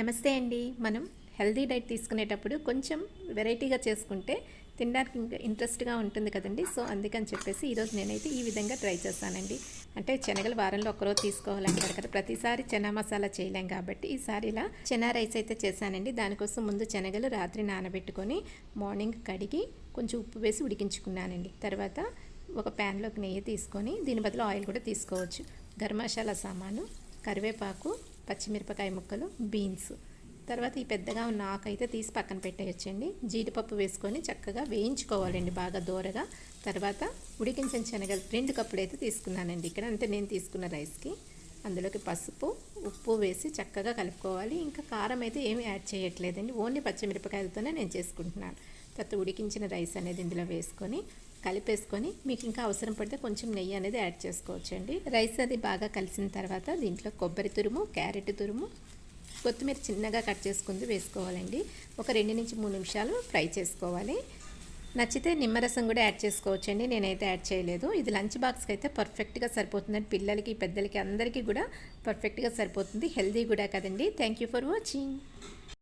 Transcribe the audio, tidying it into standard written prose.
నమస్తే అండి. మనం హెల్తీ డైట్ తీసుకునేటప్పుడు కొంచెం వెరైటీగా చేసుకుంటే తినడానికి ఇంకా ఇంట్రెస్ట్గా ఉంటుంది కదండి. సో అందుకని చెప్పేసి ఈరోజు నేనైతే ఈ విధంగా ట్రై చేస్తానండి. అంటే శనగలు వారంలో ఒకరోజు తీసుకోవాలంటారు కదా, ప్రతిసారి చనా మసాలా చేయలేం కాబట్టి ఈసారి ఇలా చనా రైస్ అయితే చేశానండి. దానికోసం ముందు శనగలు రాత్రి నానబెట్టుకొని మార్నింగ్ కడిగి కొంచెం ఉప్పు వేసి ఉడికించుకున్నానండి. తర్వాత ఒక ప్యాన్లోకి నెయ్యి తీసుకొని దీని బదులు ఆయిల్ కూడా తీసుకోవచ్చు. గరం మసాలా సామాను, కరివేపాకు, పచ్చిమిరపకాయ ముక్కలు, బీన్స్, తర్వాత ఈ పెద్దగా ఉన్న ఆకు అయితే తీసి పక్కన పెట్టేయచ్చండి. జీడిపప్పు వేసుకొని చక్కగా వేయించుకోవాలండి బాగా దూరగా. తర్వాత ఉడికించిన శనగలు 2 కప్పులు అయితే తీసుకున్నానండి ఇక్కడ, అంటే నేను తీసుకున్న రైస్కి. అందులోకి పసుపు, ఉప్పు వేసి చక్కగా కలుపుకోవాలి. ఇంకా కారం అయితే ఏమీ యాడ్ చేయట్లేదండి, ఓన్లీ పచ్చిమిరపకాయలతోనే నేను చేసుకుంటున్నాను. తర్వాత ఉడికించిన రైస్ అనేది ఇందులో వేసుకొని కలిపేసుకొని మీకు ఇంకా అవసరం పడితే కొంచెం నెయ్యి అనేది యాడ్ చేసుకోవచ్చండి. రైస్ అది బాగా కలిసిన తర్వాత దీంట్లో కొబ్బరి తురుము, క్యారెట్ తురుము, కొత్తిమీర చిన్నగా కట్ చేసుకుంది వేసుకోవాలండి. ఒక 2 నుంచి 3 నిమిషాలు ఫ్రై చేసుకోవాలి. నచ్చితే నిమ్మరసం కూడా యాడ్ చేసుకోవచ్చండి, నేనైతే యాడ్ చేయలేదు. ఇది లంచ్ బాక్స్కి అయితే పర్ఫెక్ట్గా సరిపోతుందండి. పిల్లలకి, పెద్దలకి అందరికీ కూడా పర్ఫెక్ట్గా సరిపోతుంది. హెల్దీ కూడా కదండి. Thank you for watching.